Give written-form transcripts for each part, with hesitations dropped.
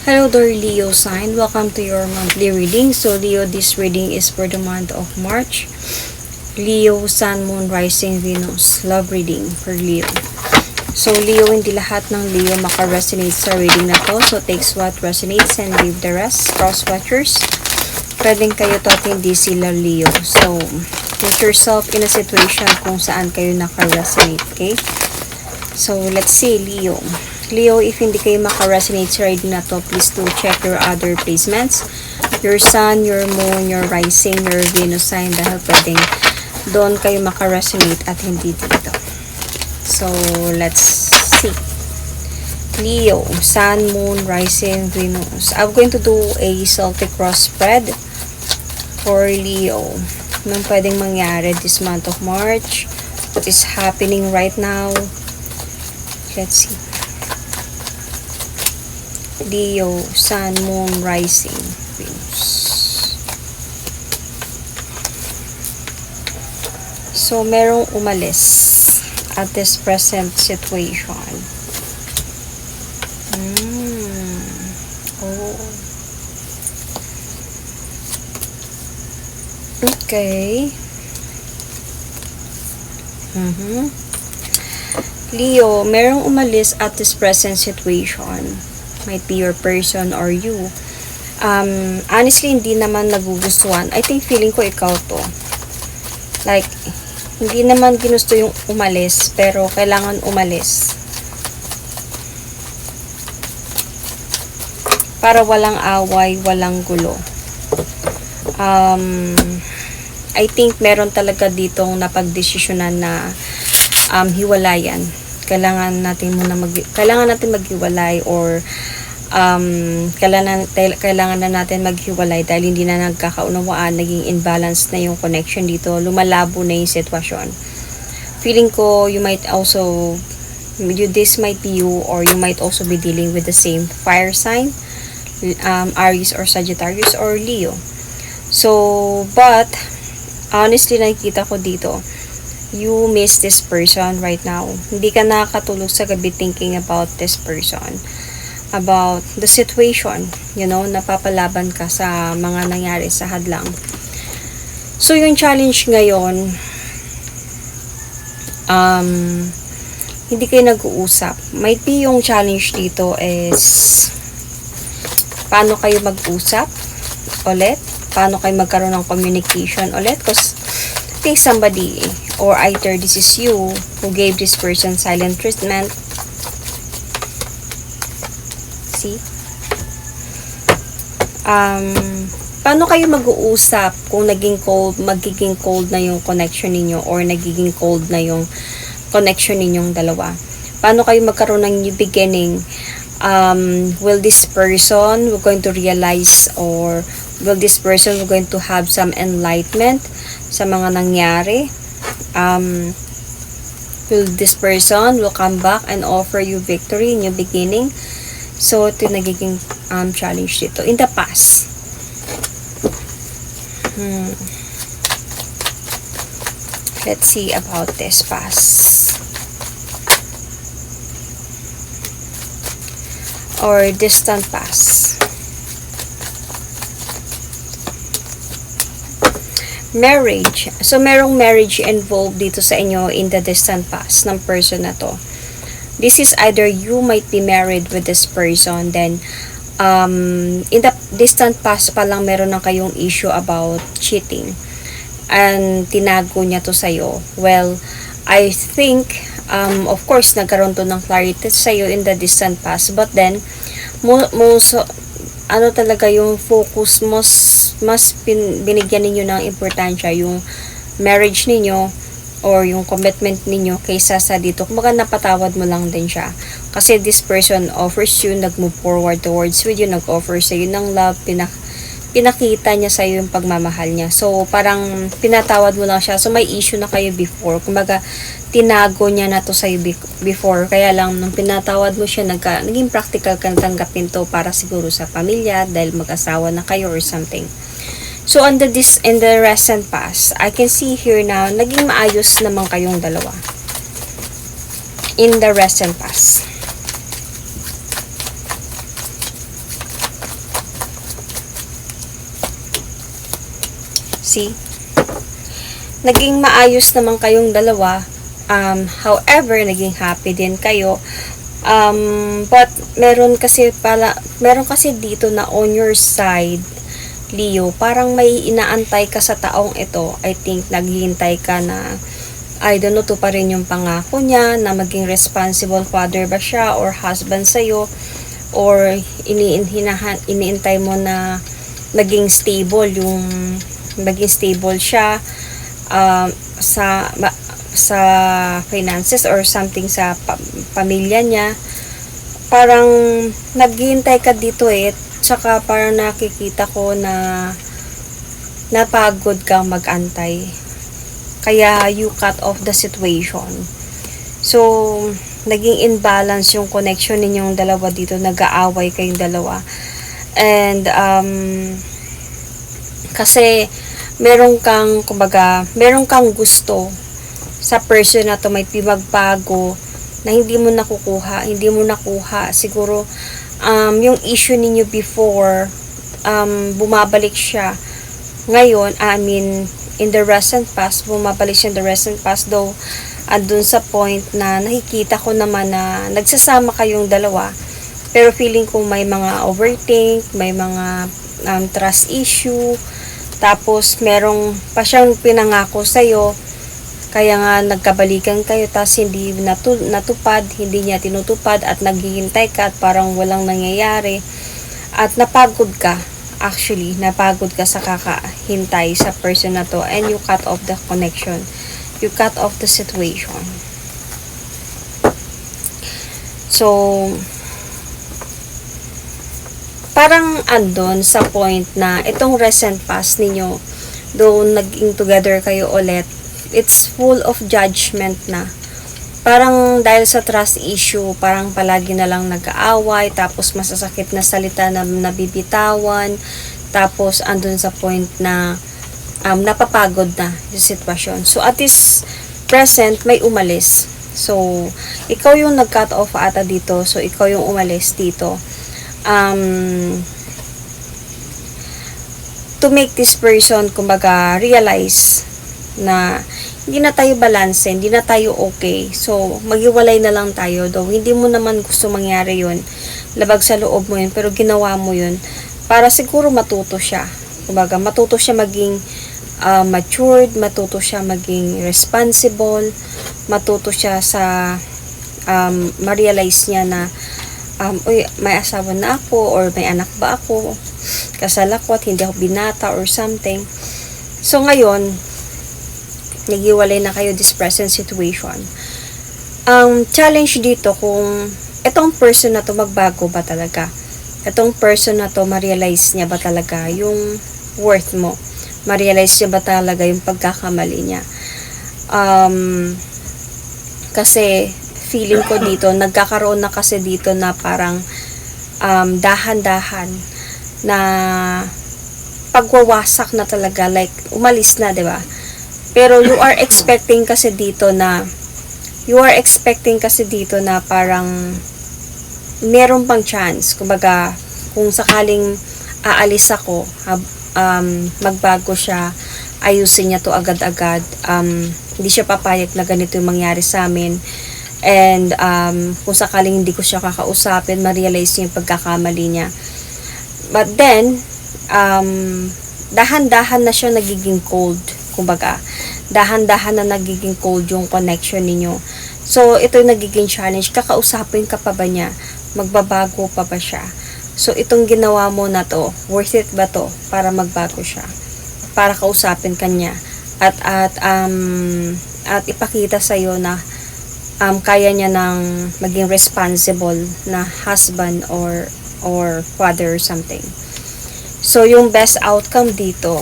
Hello there, Leo sign. Welcome to your monthly reading. So Leo, this reading is for the month of March. Leo, Sun, Moon, Rising, Venus. Love reading for Leo. So Leo, hindi lahat ng Leo maka-resonate sa reading na to. So takes what resonates and leave the rest. Cross-watchers. Pwedeng kayo to at hindi sila Leo. So put yourself in a situation kung saan kayo naka-resonate. Okay? So let's see, Leo. Leo, if hindi kayo maka-resonate sa reading na to, please do check your other placements. Your Sun, your Moon, your Rising, your Venus sign, dahil pwedeng doon kayo maka-resonate at hindi dito. So, let's see. Leo, Sun, Moon, Rising, Venus. I'm going to do a Celtic cross spread for Leo. Anong pwedeng mangyari this month of March? What is happening right now? Let's see. Leo, Sun, Moon, Rising, Venus. So, merong umalis at this present situation. Oh. Okay. Leo, merong umalis at this present situation. Might be your person or you. Honestly, hindi naman nagugustuhan. I think feeling ko ikaw to. Like, hindi naman ginusto yung umalis, pero kailangan umalis. Para walang away, walang gulo. I think meron talaga ditong napagdesisyonan na hiwalayan. Kailangan natin maghiwalay or kailangan na natin maghiwalay dahil hindi na nagkakaunawaan, naging imbalance na yung connection dito, lumalabo na yung sitwasyon. Feeling ko this might be you, or you might also be dealing with the same fire sign, Aries or Sagittarius or Leo. So, but honestly, nakikita ko dito, you miss this person right now. Hindi ka nakakatulog sa gabi thinking about this person, about the situation, napapalaban ka sa mga nangyari sa hadlang. So, yung challenge ngayon, hindi kayo nag-uusap. Might be yung challenge dito is paano kayo mag-usap ulit, paano kayo magkaroon ng communication ulit, because I think somebody, or either this is you who gave this person silent treatment. See? Paano kayo mag-uusap kung magiging cold na yung connection ninyo, or nagiging cold na yung connection ninyong dalawa? Paano kayo magkaroon ng new beginning? Will this person going to realize, or will this person going to have some enlightenment sa mga nangyari? Will this person will come back and offer you victory, new beginning? So, ito yung nagiging challenge dito. In the past. Let's see about this past. Or distant past. Marriage. So, merong marriage involved dito sa inyo in the distant past ng person na to. This is either you might be married with this person, then in the distant past pa lang meron na kayong issue about cheating, and tinago niya to sa'yo. Well, I think of course nagkaroon to ng clarity sa'yo in the distant past, but then talaga yung focus mas binigyan ninyo ng importansya yung marriage ninyo or yung commitment ninyo kaysa sa dito. Kumbaga napatawad mo lang din siya. Kasi this person offers you, nag-move forward towards with you, nag-offer sa iyo ng love, pinakita niya sa iyo yung pagmamahal niya. So parang pinatawad mo lang siya. So may issue na kayo before. Kumbaga tinago niya na to sa iyo before. Kaya lang nung pinatawad mo siya, naging practical ka tanggapin to para siguro sa pamilya dahil mag-asawa na kayo or something. So, in the recent past, I can see here now, naging maayos naman kayong dalawa. In the recent past. See? Naging maayos naman kayong dalawa. However, naging happy din kayo. But meron kasi dito na on your side, Leo, parang may inaantay ka sa taong ito. I think naghihintay ka na, I don't know, to pa rin yung pangako niya na maging responsible father ba siya or husband sa'yo, or iniintay mo na maging stable siya sa finances or something sa pamilya niya. Parang naghihintay ka dito tsaka parang nakikita ko na napagod kang mag-antay. Kaya you cut off the situation. So, naging imbalance yung connection ninyong dalawa dito. Nag-aaway kayong dalawa. And, kasi, meron kang gusto sa person na to, may pimagbago na hindi mo nakuha. Siguro, yung issue ninyo before, bumabalik siya. Ngayon, in the recent past, bumabalik siya in the recent past, though, andun sa point na nakikita ko naman na nagsasama kayong dalawa, pero feeling ko may mga overthink, may mga trust issue, tapos merong pa siyang pinangako sa'yo, kaya nga nagkabalikan kayo, tapos hindi natupad, hindi niya tinutupad, at naghihintay ka at parang walang nangyayari, at napagod ka sa kakahintay sa person na to, and you cut off the connection, you cut off the situation. So, parang andon sa point na itong recent past ninyo, though naging together kayo ulit, it's full of judgment na. Parang dahil sa trust issue, parang palagi na lang nag-aaway, tapos masasakit na salita na nabibitawan, tapos andun sa point na napapagod na yung sitwasyon. So at this present, may umalis. So, ikaw yung nag-cut off ata dito. So, ikaw yung umalis dito. To make this person, kumbaga, realize na hindi na tayo balance, hindi na tayo okay. So, maghiwalay na lang tayo. Though, hindi mo naman gusto mangyari yun. Labag sa loob mo yun, pero ginawa mo yun para siguro matuto siya. Kumbaga, matuto siya maging matured, matuto siya maging responsible, matuto siya sa ma-realize niya na uy, may asawa na ako, or may anak ba ako, kasal ako at hindi ako binata or something. So, ngayon, naghiwalay na kayo this present situation. Challenge dito kung itong person na to magbago ba talaga. Itong person na to, ma-realize niya ba talaga yung worth mo. Ma-realize niya ba talaga yung pagkakamali niya. Kasi feeling ko dito, nagkakaroon na kasi dito na parang dahan-dahan na pagwawasak na talaga, like umalis na, 'di ba? Pero you are expecting kasi dito na parang meron pang chance. Kumbaga, kung sakaling aalis ako, magbago siya, ayusin niya to agad-agad, hindi siya papayag na ganito yung mangyari sa amin, and kung sakaling hindi ko siya kakausapin, ma-realize niya yung pagkakamali niya. But then, dahan-dahan na siya nagiging cold. Kumbaga, dahan-dahan na nagiging cold yung connection ninyo. So, ito yung nagiging challenge. Kakausapin ka pa ba niya? Magbabago pa ba siya? So, itong ginawa mo na to, worth it ba to para magbago siya? Para kausapin ka niya. At ipakita sa'yo na kaya niya nang maging responsible na husband or father or something. So, yung best outcome dito,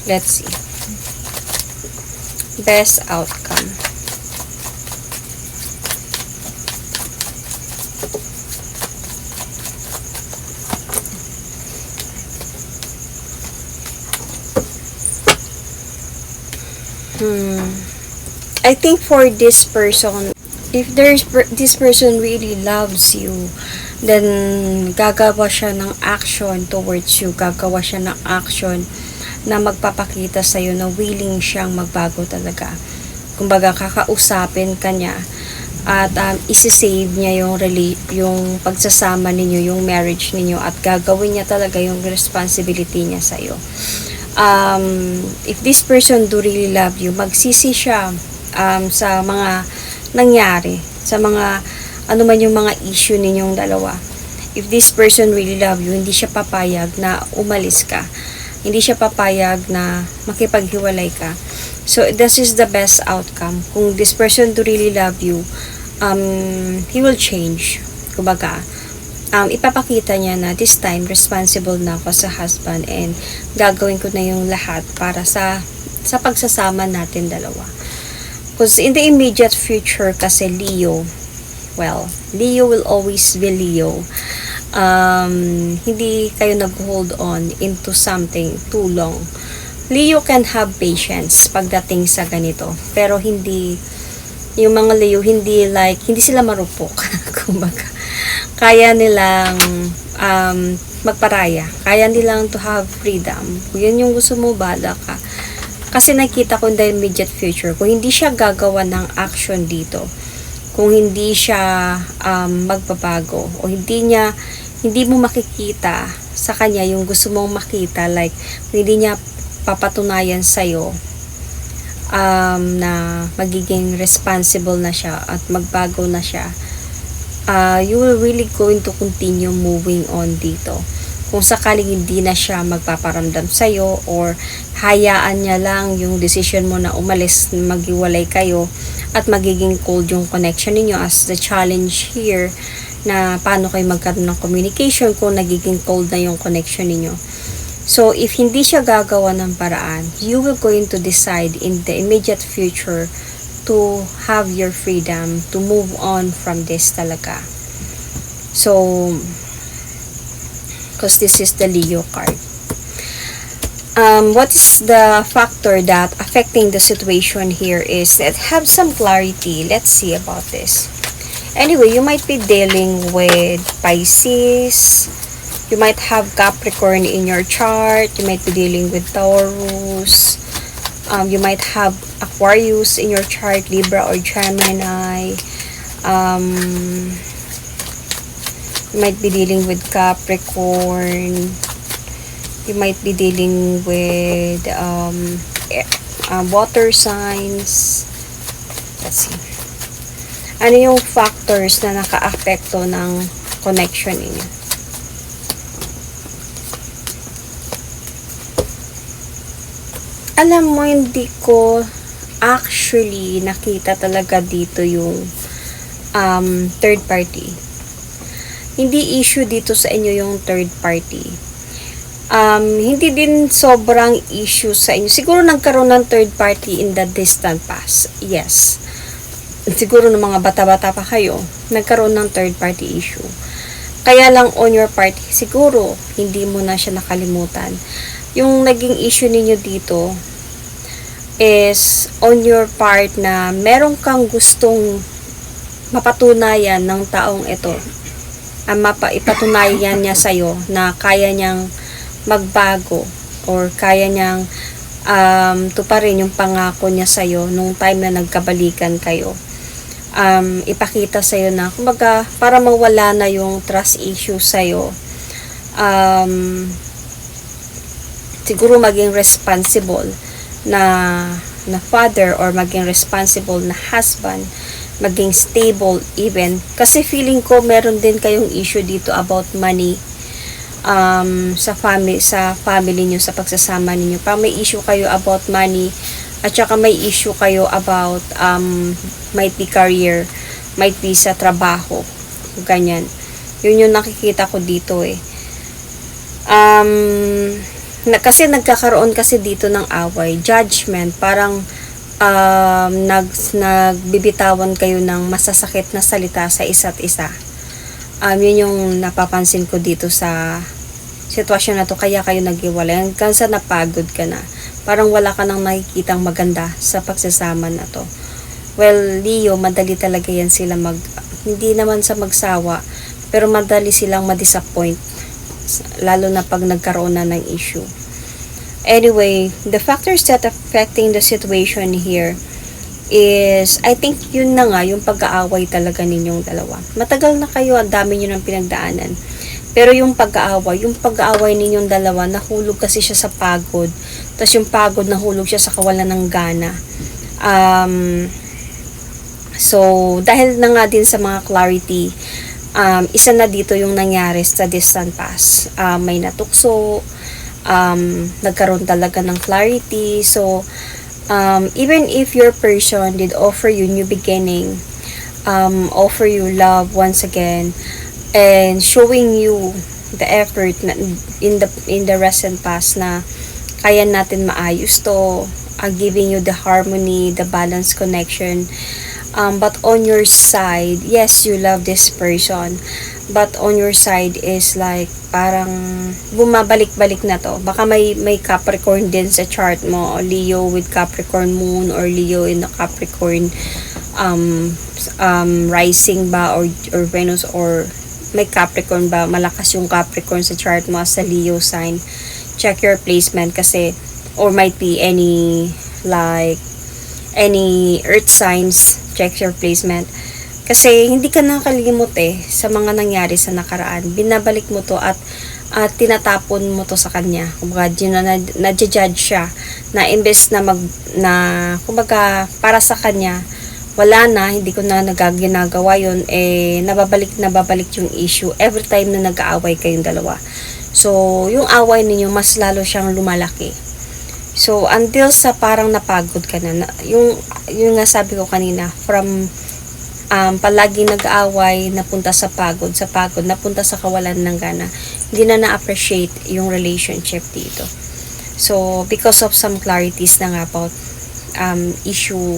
let's see. Best outcome. I think for this person, if this person really loves you, Then, gagawa siya ng action towards you. Gagawa siya ng action na magpapakita sa'yo na willing siyang magbago talaga. Kumbaga, kakausapin ka niya at isi-save niya yung pagsasama ninyo, yung marriage ninyo, at gagawin niya talaga yung responsibility niya sa'yo. If this person do really love you, magsisi siya sa mga nangyari, sa mga ano man yung mga issue ninyong dalawa. If this person really love you, hindi siya papayag na umalis ka. Hindi siya papayag na makipaghiwalay ka. So, this is the best outcome. Kung this person do really love you, he will change. Kumbaga, ipapakita niya na this time, responsible na ako sa husband and gagawin ko na yung lahat para sa pagsasama natin dalawa. Because in the immediate future kasi Leo will always be Leo. Hindi kayo nag-hold on into something too long. Leo can have patience pagdating sa ganito. Pero yung mga Leo, hindi sila marupok. Kumbaga, kaya nilang magparaya. Kaya nilang to have freedom. Kung yun yung gusto mo, bala ka. Kasi nakita ko in the immediate future, kung hindi siya gagawa ng action dito, kung hindi siya magbabago o hindi mo makikita sa kanya yung gusto mong makita, like hindi niya papatunayan sa'yo na magiging responsible na siya at magbago na siya, you will really going to continue moving on dito. Kung sakaling hindi na siya magpaparamdam sa'yo or hayaan niya lang yung decision mo na umalis, maghiwalay kayo, at magiging cold yung connection ninyo as the challenge here na paano kayo magkaroon ng communication kung nagiging cold na yung connection ninyo. So, if hindi siya gagawa ng paraan, you will going to decide in the immediate future to have your freedom, to move on from this talaga. So, because this is the Leo card. What is the factor that affecting the situation here is that have some clarity. Let's see about this. Anyway, you might be dealing with Pisces. You might have Capricorn in your chart. You might be dealing with Taurus. You might have Aquarius in your chart, Libra or Gemini. You might be dealing with Capricorn. You might be dealing with water signs. Let's see. Ano yung factors na naka-apekto ng connection ninyo? Alam mo, hindi ko actually nakita talaga dito yung third party. Hindi issue dito sa inyo yung third party. Hindi din sobrang issue sa inyo. Siguro nagkaroon ng third party in the distant past. Yes. Siguro ng mga bata-bata pa kayo, nagkaroon ng third party issue. Kaya lang on your part, siguro hindi mo na siya nakalimutan. Yung naging issue ninyo dito is on your part na meron kang gustong mapatunayan ng taong ito. Ipatunayan niya sa'yo na kaya niyang magbago or kaya niyang tuparin yung pangako niya sa'yo nung time na nagkabalikan kayo. Ipakita sa'yo na kumbaga para mawala na yung trust issue sa'yo, siguro maging responsible na father or maging responsible na husband, maging stable even, kasi feeling ko meron din kayong issue dito about money sa family niyo, sa pagsasama niyo. Pa may issue kayo about money at saka may issue kayo about might be career, might be sa trabaho, ganyan. Yun yung nakikita ko dito kasi nagkakaroon kasi dito ng away, judgment, parang nagbibitawan kayo ng masasakit na salita sa isa't isa. Yun yung napapansin ko dito sa sitwasyon na to, kaya kayo naghiwalay hanggang sa napagod ka na, parang wala ka nang nakikitang maganda sa pagsasama na to. Well, Leo, madali talaga yan sila hindi naman sa magsawa, pero madali silang ma-disappoint, lalo na pag nagkaroon na ng issue. Anyway, the factors that affecting the situation here is, I think yun na nga, yung pag-aaway talaga ninyong dalawa. Matagal na kayo, ang dami nyo ng pinagdaanan. Pero yung pag-aaway ninyong dalawa, nahulog kasi siya sa pagod. Tapos yung pagod, nahulog siya sa kawalan ng gana. So, dahil na nga din sa mga clarity, isa na dito yung nangyari sa distant past. May natukso, nagkaroon talaga ng clarity. So, even if your person did offer you new beginning, offer you love once again, and showing you the effort na in the recent past na kaya natin maayos to, giving you the harmony, the balance connection, but on your side, yes, you love this person, but on your side is like parang bumabalik-balik na to. Baka may Capricorn din sa chart mo, Leo with Capricorn moon, or Leo in the Capricorn rising ba, or Venus, or may Capricorn ba, malakas yung Capricorn sa chart mo sa Leo sign. Check your placement kasi, or might be any earth signs. Check your placement kasi hindi ka nakalimot sa mga nangyari sa nakaraan. Binabalik mo to at tinatapon mo to sa kanya. Kumbaga, na-judge siya na imbes na kumbaga, para sa kanya, wala na, hindi ko na ginagawa yun, nababalik yung issue every time na nag-aaway kayong dalawa. So, yung away ninyo, mas lalo siyang lumalaki. So, until sa parang napagod ka na yung nasabi ko kanina, from palagi nag-aaway, napunta sa pagod, napunta sa kawalan ng gana, hindi na na-appreciate yung relationship dito. So, because of some clarities na nga about issue,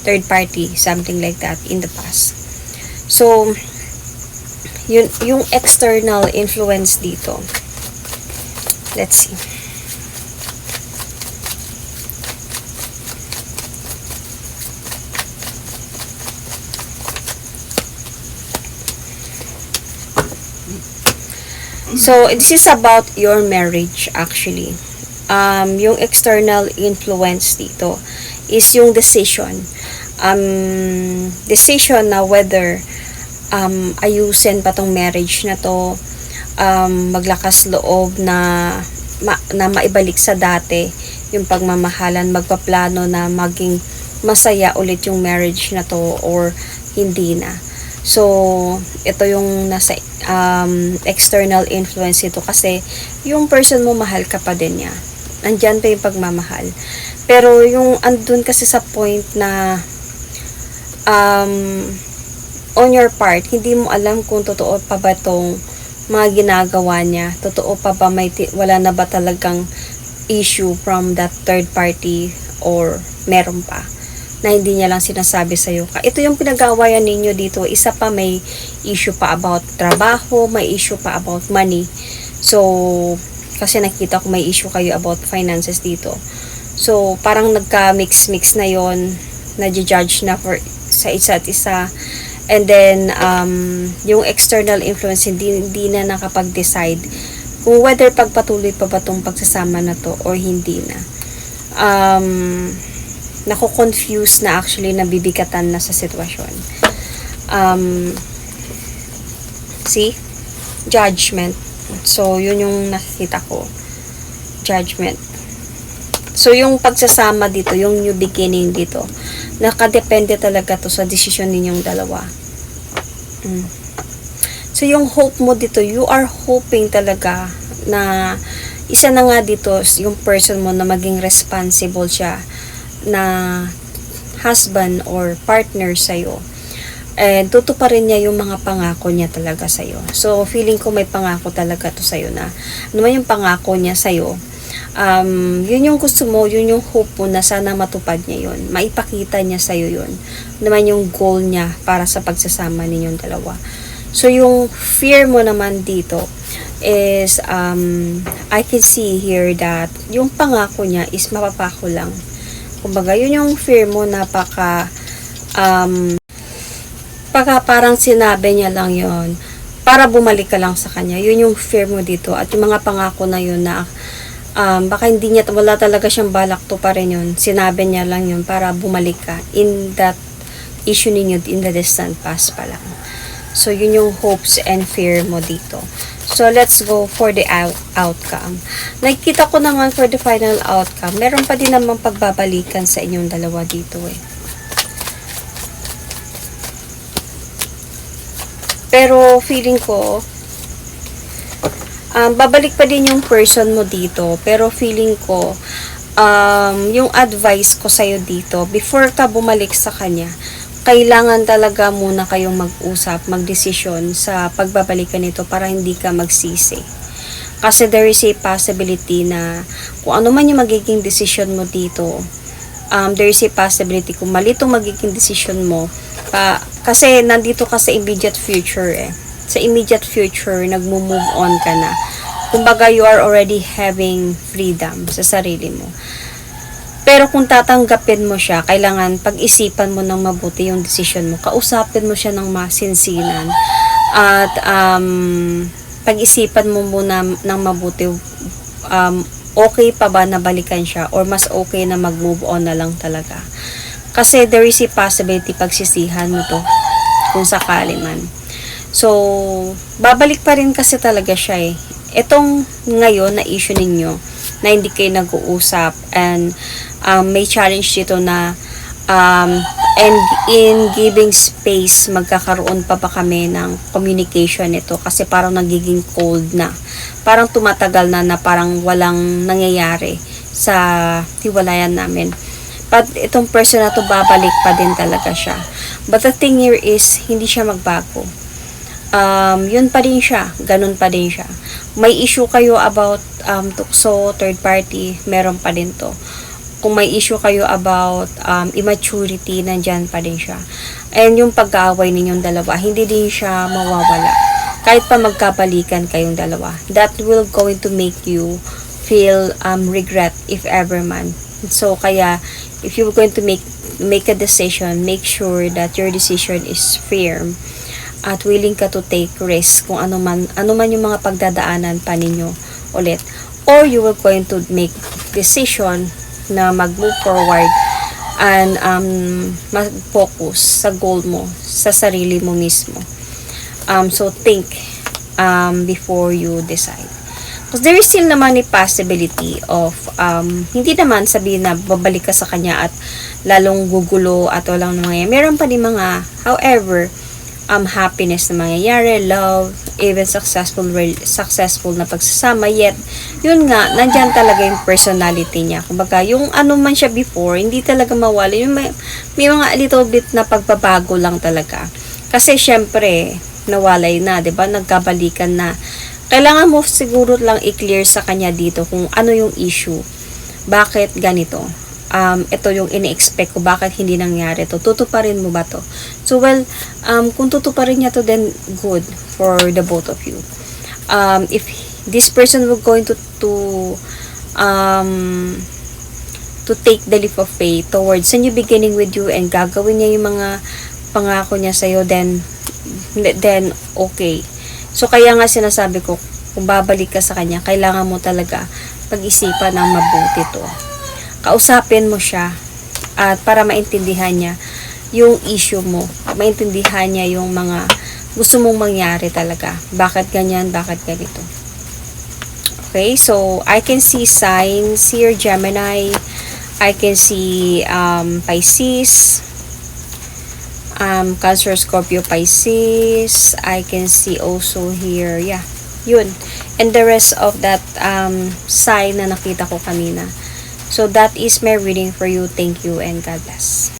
third party, something like that in the past. So, yung external influence dito, let's see. So, this is about your marriage actually. Yung external influence dito is yung decision. Decision na whether ayusin pa tong marriage na to, maglakas loob na maibalik sa dati yung pagmamahalan, magpaplano na maging masaya ulit yung marriage na to or hindi na. So, ito yung nasa external influence ito kasi yung person mo, mahal ka pa din niya. Andyan pa yung pagmamahal. Pero yung andun kasi sa point na on your part, hindi mo alam kung totoo pa ba tong mga ginagawa niya. Totoo pa ba, wala na ba talagang issue from that third party or meron pa na hindi niya lang sinasabi sa'yo. Ito yung pinag-aawayan ninyo dito. Isa pa, may issue pa about trabaho, may issue pa about money. So, kasi nakita ko may issue kayo about finances dito. So, parang nagka-mix-mix na yon, na-judge na sa isa't isa. And then, yung external influence, hindi na nakapag-decide kung whether pagpatuloy pa ba tong pagsasama na to or hindi na. Nako-confuse na actually, nabibigatan na sa sitwasyon. See? Judgment. So, yun yung nakikita ko. Judgment. So, yung pagsasama dito, yung new beginning dito, nakadepende talaga to sa desisyon ninyong dalawa. So, yung hope mo dito, you are hoping talaga na isa na nga dito, yung person mo na maging responsible siya na husband or partner sa'yo. And tutuparin niya yung mga pangako niya talaga sa'yo. So, feeling ko may pangako talaga to sa'yo na naman yung pangako niya sa'yo. Yun yung gusto mo, yun yung hope mo na sana matupad niya yun. Maipakita niya sa'yo yun. Naman yung goal niya para sa pagsasama ninyong dalawa. So, yung fear mo naman dito is, I can see here that yung pangako niya is mapapako lang. Kumbaga, yun yung fear mo, parang sinabi niya lang yon para bumalik ka lang sa kanya. Yun yung fear mo dito. At yung mga pangako na yun na baka hindi niya, wala talaga siyang balak to pa rin yun. Sinabi niya lang yun para bumalik ka in that issue ninyo in the distant past pa lang. So, yun yung hopes and fear mo dito. So, let's go for the outcome. Nakikita ko naman for the final outcome. Meron pa din naman pagbabalikan sa inyong dalawa dito eh. Pero, feeling ko, babalik pa din yung person mo dito. Pero, feeling ko, yung advice ko sa'yo dito, before ka bumalik sa kanya, kailangan talaga muna kayong mag-usap, magdesisyon sa pagbabalikan nito para hindi ka magsisi. Kasi there is a possibility na kung ano man yung magiging decision mo dito, there is a possibility kung mali itong magiging decision mo, kasi nandito ka sa immediate future eh. Sa immediate future, nagmo-move on ka na. Kumbaga, you are already having freedom sa sarili mo. Pero kung tatanggapin mo siya, kailangan pag-isipan mo ng mabuti yung decision mo. Kausapin mo siya ng masinsinan. At pag-isipan mo muna ng mabuti, okay pa ba na balikan siya or mas okay na mag-move on na lang talaga. Kasi there is a possibility pagsisihan mo to kung sakali man. So, babalik pa rin kasi talaga siya eh. Itong ngayon na issue ninyo, na hindi kayo nag-uusap and may challenge dito na and in giving space, magkakaroon pa ba kami ng communication nito kasi parang nagiging cold na. Parang tumatagal na parang walang nangyayari sa hiwalayan namin. But itong person na to, babalik pa din talaga siya. But the thing here is, hindi siya magbago. Yun pa din siya. Ganun pa din siya. May issue kayo about tukso, third party, meron pa din to. Kung may issue kayo about immaturity, nandyan pa din siya. And yung pag-aaway ninyong dalawa, hindi din siya mawawala. Kahit pa magkabalikan kayong dalawa. That will going to make you feel regret if ever man. So, kaya, if you're going to make a decision, make sure that your decision is firm at willing ka to take risk kung ano man yung mga pagdadaanan pa ninyo ulit. Or you will going to make decision na mag-move forward and mag-focus sa goal mo, sa sarili mo mismo. So, think before you decide. Because there is still naman a possibility of hindi naman sabihin na babalik ka sa kanya at lalong gugulo at walang nangyayari. Meron pa din mga, however, happiness na mangyayari, love, even successful na pagsasama, yet, yun nga, nandyan talaga yung personality niya. Kumbaga, yung ano man siya before, hindi talaga mawala. Yung may mga little bit na pagbabago lang talaga. Kasi, syempre, nawalay na, 'di ba? Nagkabalikan na. Kailangan mo siguro lang i-clear sa kanya dito kung ano yung issue. Bakit ganito? Ito yung ini-expect ko, bakit hindi nangyari to? Tutuparin mo ba to? So, well, kung tutuparin niya to, then good for the both of you. If this person will going to take the leap of faith towards a new beginning with you and gagawin niya yung mga pangako niya sa'yo, then okay. So, kaya nga sinasabi ko, kung babalik ka sa kanya, kailangan mo talaga pag-isipan ng mabuti to. Kausapin mo siya at para maintindihan niya yung issue mo. Maintindihan niya yung mga gusto mong mangyari talaga. Bakit ganyan? Bakit ganito? Okay, so I can see signs here, Gemini. I can see Pisces, Cancer, Scorpio, Pisces. I can see also here, yeah, yun. And the rest of that sign na nakita ko kanina. So, that is my reading for you. Thank you and God bless.